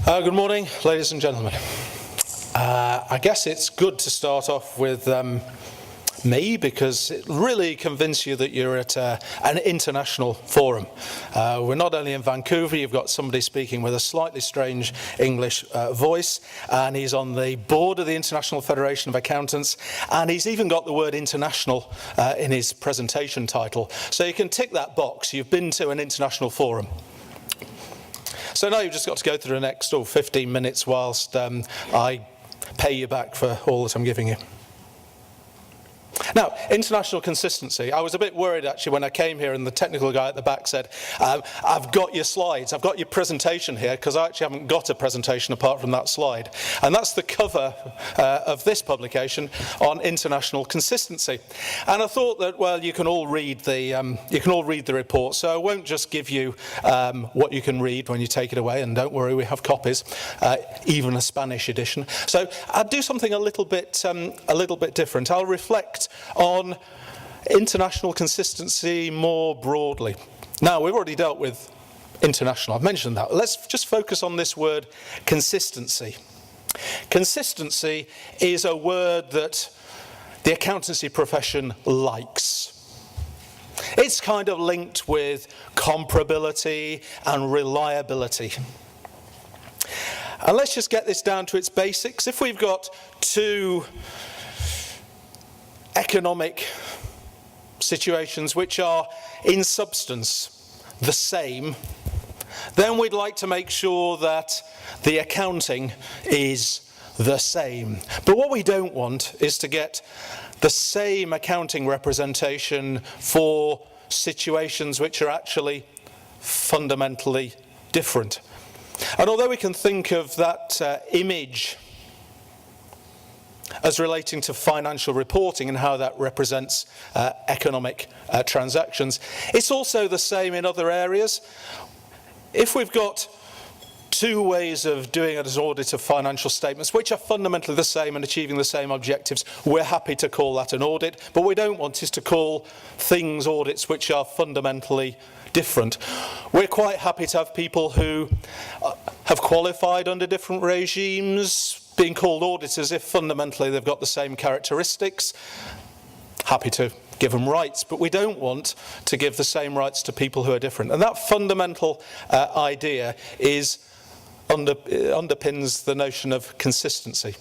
Good morning, ladies and gentlemen. I guess it's good to start off with me, because it really convinces you that you're at an international forum. We're not only in Vancouver, you've got somebody speaking with a slightly strange English voice, and he's on the board of the International Federation of Accountants, and he's even got the word international in his presentation title. So you can tick that box. You've been to an international forum. So now you've just got to go through the next 15 minutes whilst I pay you back for all that I'm giving you. Now, international consistency. I was a bit worried actually when I came here and the technical guy at the back said, I've got your slides, I've got your presentation here, because I actually haven't got a presentation apart from that slide. And that's the cover of this publication on international consistency. And I thought that, well, you can all read the report, so I won't just give you what you can read when you take it away, and don't worry, we have copies, even a Spanish edition. So I'll do something a little bit different. I'll reflect on international consistency more broadly. Now, we've already dealt with international, I've mentioned that. Let's just focus on this word consistency. Consistency is a word that the accountancy profession likes. It's kind of linked with comparability and reliability. And let's just get this down to its basics. If we've got two economic situations which are in substance the same, then we'd like to make sure that the accounting is the same. But what we don't want is to get the same accounting representation for situations which are actually fundamentally different. And although we can think of that image as relating to financial reporting and how that represents economic transactions, it's also the same in other areas. If we've got two ways of doing it as an audit of financial statements, which are fundamentally the same and achieving the same objectives, we're happy to call that an audit. But what we don't want is to call things audits which are fundamentally different. We're quite happy to have people who have qualified under different regimes being called auditors if fundamentally they've got the same characteristics. Happy to give them rights, but we don't want to give the same rights to people who are different. And that fundamental idea underpins the notion of consistency.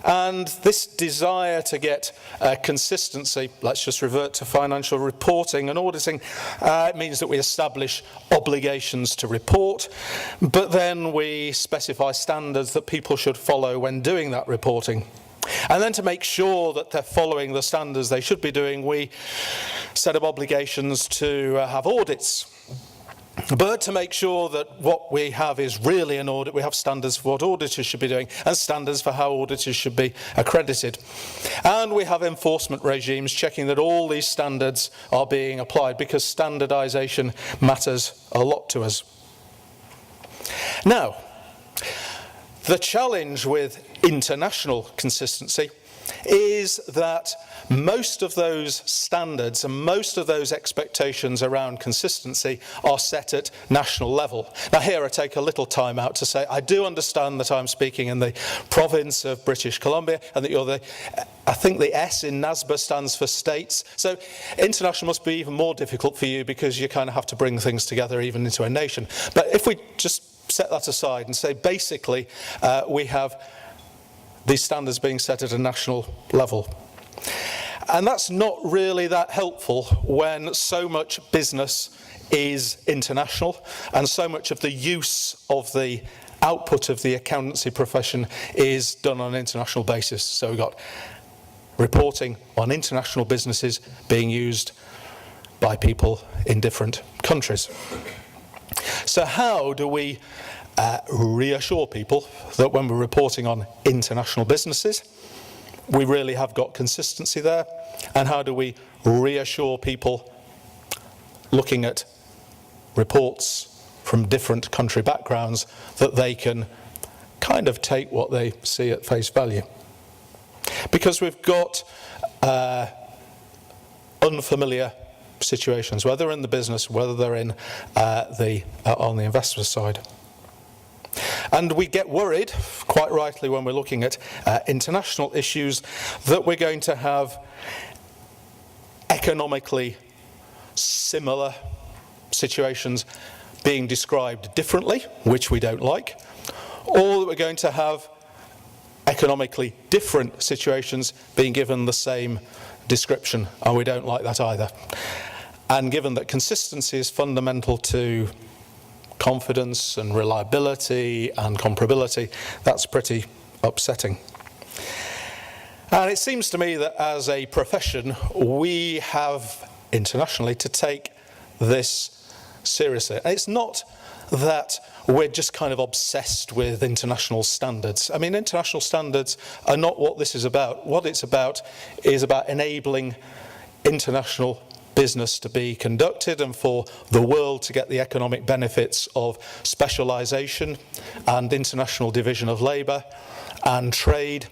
And this desire to get consistency, let's just revert to financial reporting and auditing, it means that we establish obligations to report, but then we specify standards that people should follow when doing that reporting. And then to make sure that they're following the standards they should be doing, we set up obligations to have audits. But to make sure that what we have is really an audit, we have standards for what auditors should be doing and standards for how auditors should be accredited. And we have enforcement regimes checking that all these standards are being applied, because standardisation matters a lot to us. Now, the challenge with international consistency is that most of those standards and most of those expectations around consistency are set at national level. Now here I take a little time out to say I do understand that I'm speaking in the province of British Columbia, and that I think the S in NASBA stands for states. So international must be even more difficult for you, because you kind of have to bring things together even into a nation. But if we just set that aside and say basically we have these standards being set at a national level. And that's not really that helpful when so much business is international and so much of the use of the output of the accountancy profession is done on an international basis. So we've got reporting on international businesses being used by people in different countries. So how do we reassure people that when we're reporting on international businesses, we really have got consistency there? And how do we reassure people looking at reports from different country backgrounds that they can kind of take what they see at face value? Because we've got unfamiliar situations, whether in the business, whether they're in on the investor side. And we get worried, quite rightly, when we're looking at international issues, that we're going to have economically similar situations being described differently, which we don't like, or that we're going to have economically different situations being given the same description, and we don't like that either. And given that consistency is fundamental to confidence and reliability and comparability, that's pretty upsetting. And it seems to me that as a profession, we have internationally to take this seriously. And it's not that we're just kind of obsessed with international standards. I mean, international standards are not what this is about. What it's about is about enabling international business to be conducted and for the world to get the economic benefits of specialisation and international division of labour and trade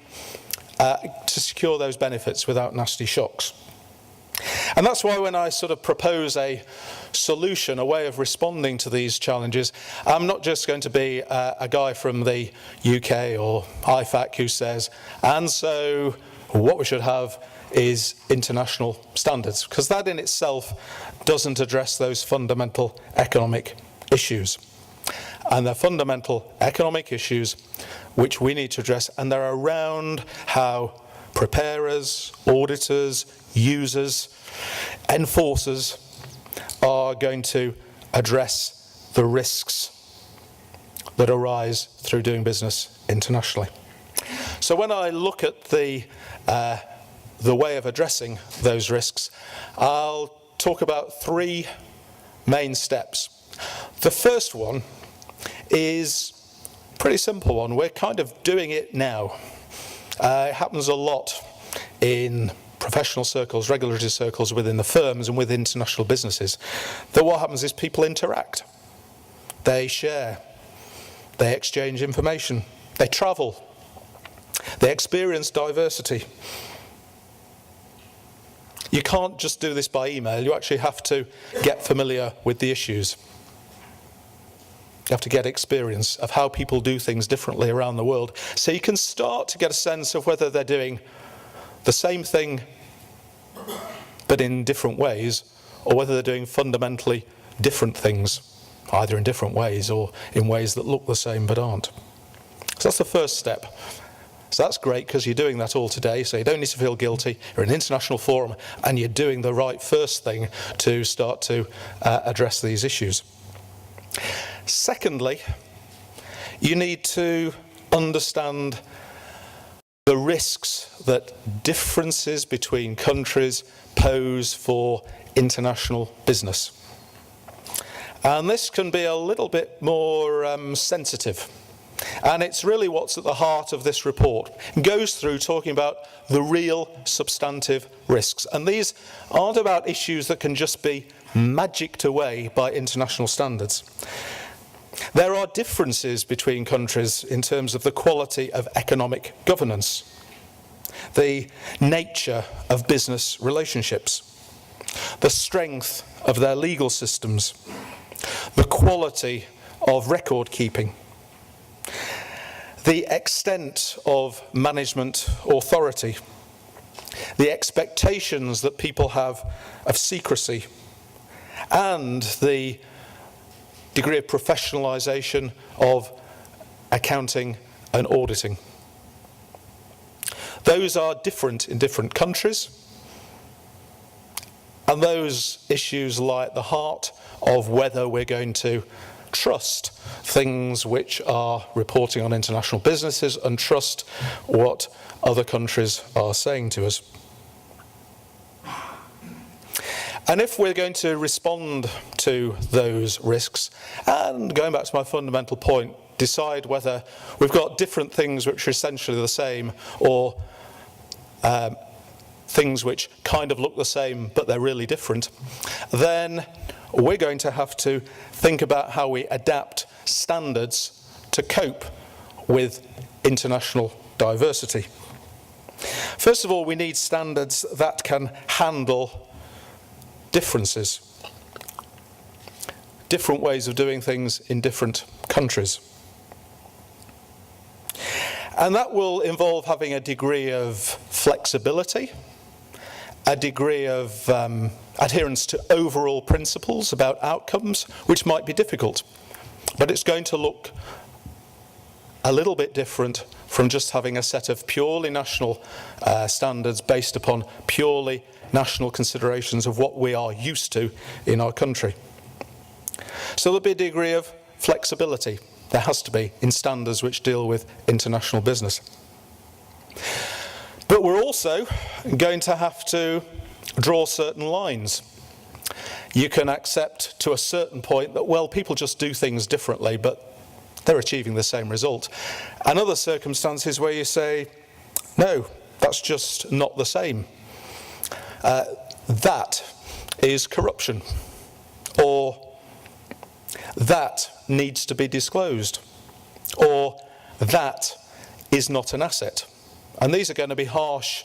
to secure those benefits without nasty shocks. And that's why when I sort of propose a solution, a way of responding to these challenges, I'm not just going to be a guy from the UK or IFAC who says, and so what we should have is international standards, because that in itself doesn't address those fundamental economic issues. And they're fundamental economic issues which we need to address, and they're around how preparers, auditors, users, enforcers are going to address the risks that arise through doing business internationally. So when I look at the way of addressing those risks, I'll talk about three main steps. The first one is a pretty simple one. We're kind of doing it now. It happens a lot in professional circles, regulatory circles within the firms and with international businesses, that what happens is people interact. They share. They exchange information. They travel. They experience diversity. You can't just do this by email. You actually have to get familiar with the issues. You have to get experience of how people do things differently around the world. So you can start to get a sense of whether they're doing the same thing but in different ways, or whether they're doing fundamentally different things, either in different ways or in ways that look the same but aren't. So that's the first step. So that's great because you're doing that all today, so you don't need to feel guilty. You're in an international forum and you're doing the right first thing to start to address these issues. Secondly, you need to understand the risks that differences between countries pose for international business. And this can be a little bit more sensitive. And it's really what's at the heart of this report. It goes through talking about the real substantive risks. And these aren't about issues that can just be magicked away by international standards. There are differences between countries in terms of the quality of economic governance, the nature of business relationships, the strength of their legal systems, the quality of record keeping, the extent of management authority, the expectations that people have of secrecy, and the degree of professionalisation of accounting and auditing. Those are different in different countries, and those issues lie at the heart of whether we're going to trust things which are reporting on international businesses and trust what other countries are saying to us. And if we're going to respond to those risks, and going back to my fundamental point, decide whether we've got different things which are essentially the same, or things which kind of look the same but they're really different, then we're going to have to think about how we adapt standards to cope with international diversity. First of all, we need standards that can handle differences, different ways of doing things in different countries. And that will involve having a degree of flexibility, a degree of adherence to overall principles about outcomes, which might be difficult. But it's going to look a little bit different from just having a set of purely national standards based upon purely national considerations of what we are used to in our country. So there'll be a degree of flexibility. There has to be in standards which deal with international business. But we're also going to have to draw certain lines. You can accept to a certain point that, well, people just do things differently, but they're achieving the same result. And other circumstances where you say, no, that's just not the same. That is corruption, or that needs to be disclosed, or that is not an asset. And these are going to be harsh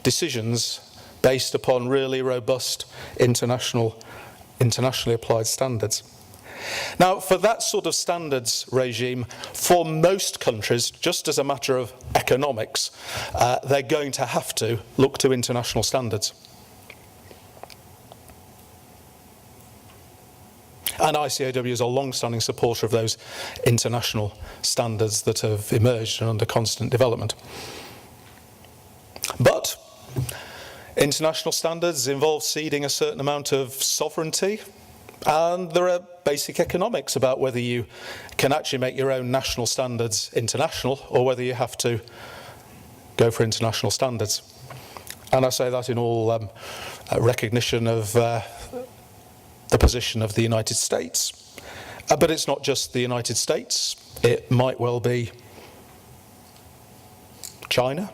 decisions based upon really robust internationally applied standards. Now, for that sort of standards regime, for most countries, just as a matter of economics, they're going to have to look to international standards. And ICAW is a long-standing supporter of those international standards that have emerged and under constant development. But international standards involve ceding a certain amount of sovereignty, and there are basic economics about whether you can actually make your own national standards international or whether you have to go for international standards. And I say that in all recognition of the position of the United States. But it's not just the United States. It might well be China,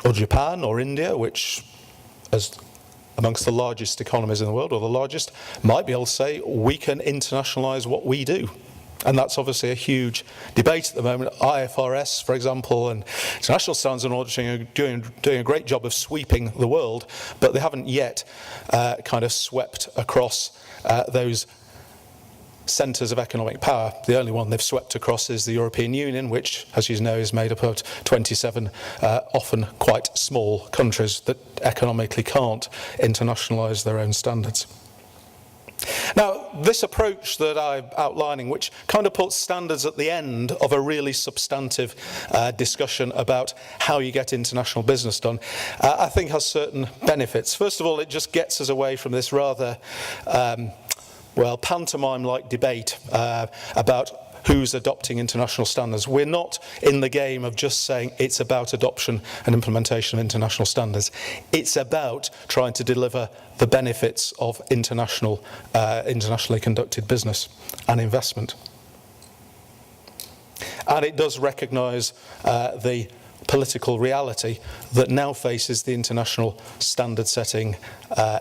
or Japan, or India, which, as amongst the largest economies in the world, or the largest, might be able to say, we can internationalise what we do. And that's obviously a huge debate at the moment. IFRS, for example, and international standards and auditing are doing a great job of sweeping the world, but they haven't yet kind of swept across those centres of economic power. The only one they've swept across is the European Union, which, as you know, is made up of 27 often quite small countries that economically can't internationalise their own standards. Now, this approach that I'm outlining, which kind of puts standards at the end of a really substantive discussion about how you get international business done, I think has certain benefits. First of all, it just gets us away from this rather, pantomime-like debate about who's adopting international standards. We're not in the game of just saying it's about adoption and implementation of international standards. It's about trying to deliver the benefits of internationally conducted business and investment. And it does recognise the political reality that now faces the international standard setting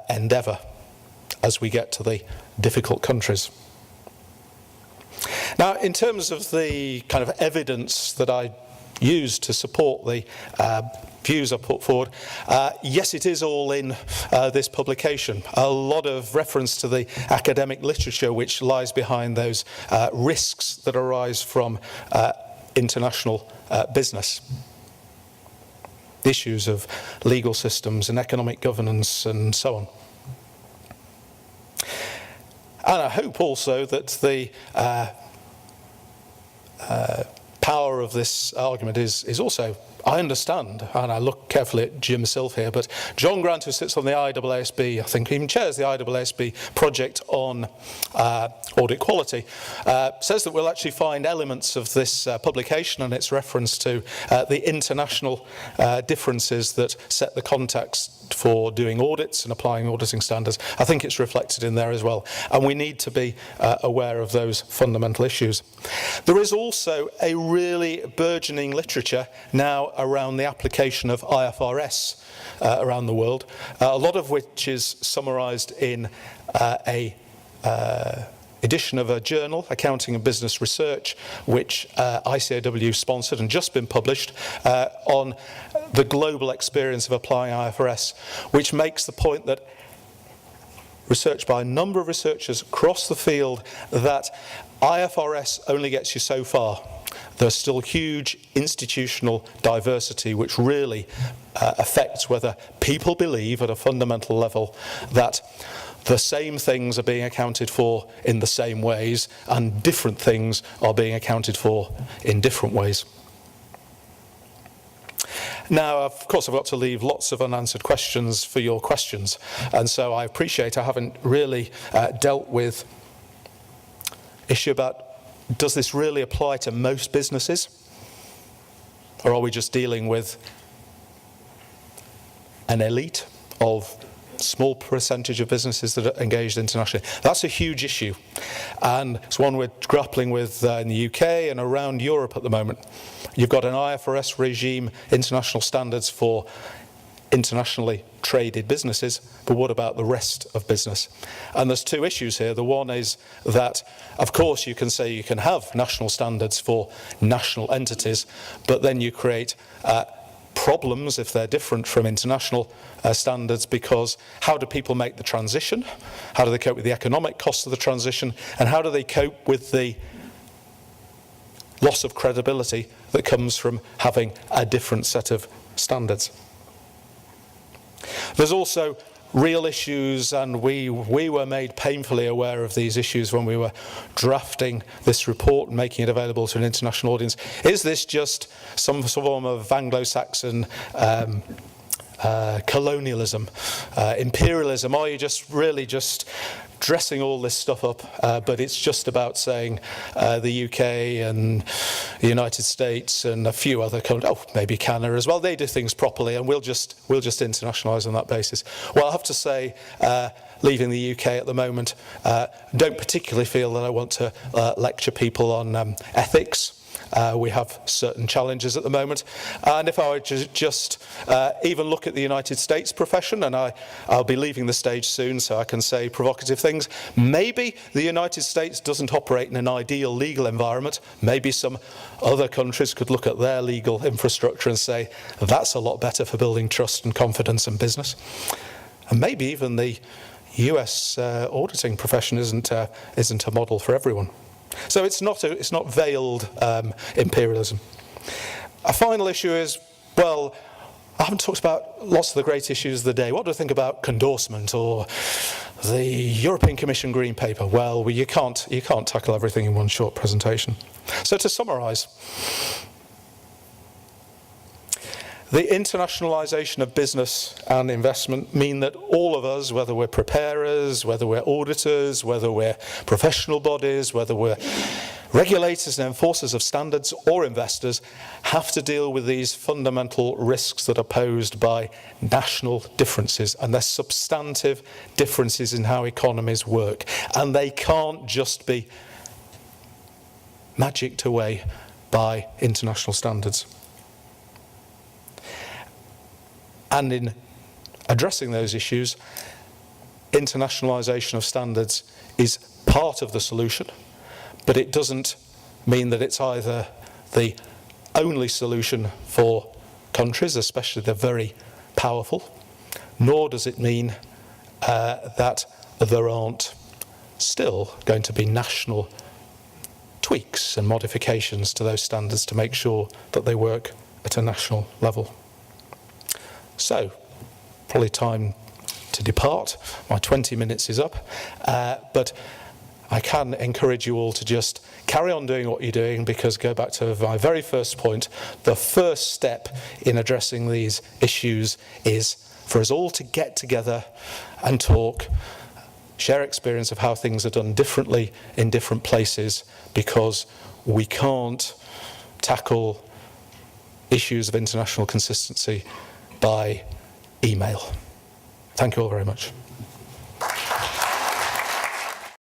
endeavour as we get to the difficult countries. Now, in terms of the kind of evidence that I used to support the views I put forward, yes, it is all in this publication. A lot of reference to the academic literature which lies behind those risks that arise from international business. The issues of legal systems and economic governance and so on. And I hope also that the power of this argument is also, I understand, and I look carefully at Jim Silf here, but John Grant, who sits on the IAASB, I think even chairs the IAASB project on audit quality, says that we'll actually find elements of this publication and its reference to the international differences that set the context for doing audits and applying auditing standards. I think it's reflected in there as well. And we need to be aware of those fundamental issues. There is also a really burgeoning literature now around the application of IFRS around the world, a lot of which is summarised in a edition of a journal, Accounting and Business Research, which ICAW sponsored and just been published on the global experience of applying IFRS, which makes the point that research by a number of researchers across the field that IFRS only gets you so far. There's still huge institutional diversity which really affects whether people believe at a fundamental level that the same things are being accounted for in the same ways and different things are being accounted for in different ways. Now, of course, I've got to leave lots of unanswered questions for your questions, and so I appreciate I haven't really dealt with issue about, does this really apply to most businesses? Or are we just dealing with an elite of small percentage of businesses that are engaged internationally? That's a huge issue, and it's one we're grappling with in the UK and around Europe at the moment. You've got an IFRS regime, international standards for internationally traded businesses, but what about the rest of business? And there's two issues here. The one is that, of course, you can say you can have national standards for national entities, but then you create problems if they're different from international standards, because how do people make the transition? How do they cope with the economic costs of the transition? And how do they cope with the loss of credibility that comes from having a different set of standards? There's also real issues, and we were made painfully aware of these issues when we were drafting this report and making it available to an international audience. Is this just some form of Anglo-Saxon colonialism, imperialism? Are you just really just dressing all this stuff up, but it's just about saying the UK and the United States and a few other countries, oh, maybe Canada as well, they do things properly, and we'll just internationalise on that basis? Well, I have to say, leaving the UK at the moment, don't particularly feel that I want to lecture people on ethics. We have certain challenges at the moment, and if I were to just even look at the United States profession, and I'll be leaving the stage soon so I can say provocative things, maybe the United States doesn't operate in an ideal legal environment. Maybe some other countries could look at their legal infrastructure and say that's a lot better for building trust and confidence in business. And maybe even the US auditing profession isn't a model for everyone. So it's not veiled imperialism. A final issue is, well, I haven't talked about lots of the great issues of the day. What do I think about condorsement or the European Commission Green Paper? Well, you can't tackle everything in one short presentation. So to summarise, the internationalisation of business and investment mean that all of us, whether we're preparers, whether we're auditors, whether we're professional bodies, whether we're regulators and enforcers of standards or investors, have to deal with these fundamental risks that are posed by national differences, and there's substantive differences in how economies work, and they can't just be magicked away by international standards. And in addressing those issues, internationalisation of standards is part of the solution, but it doesn't mean that it's either the only solution for countries, especially the very powerful, nor does it mean that there aren't still going to be national tweaks and modifications to those standards to make sure that they work at a national level. So, probably time to depart. My 20 minutes is up, but I can encourage you all to just carry on doing what you're doing, because go back to my very first point, the first step in addressing these issues is for us all to get together and talk, share experience of how things are done differently in different places, because we can't tackle issues of international consistency by email. Thank you all very much.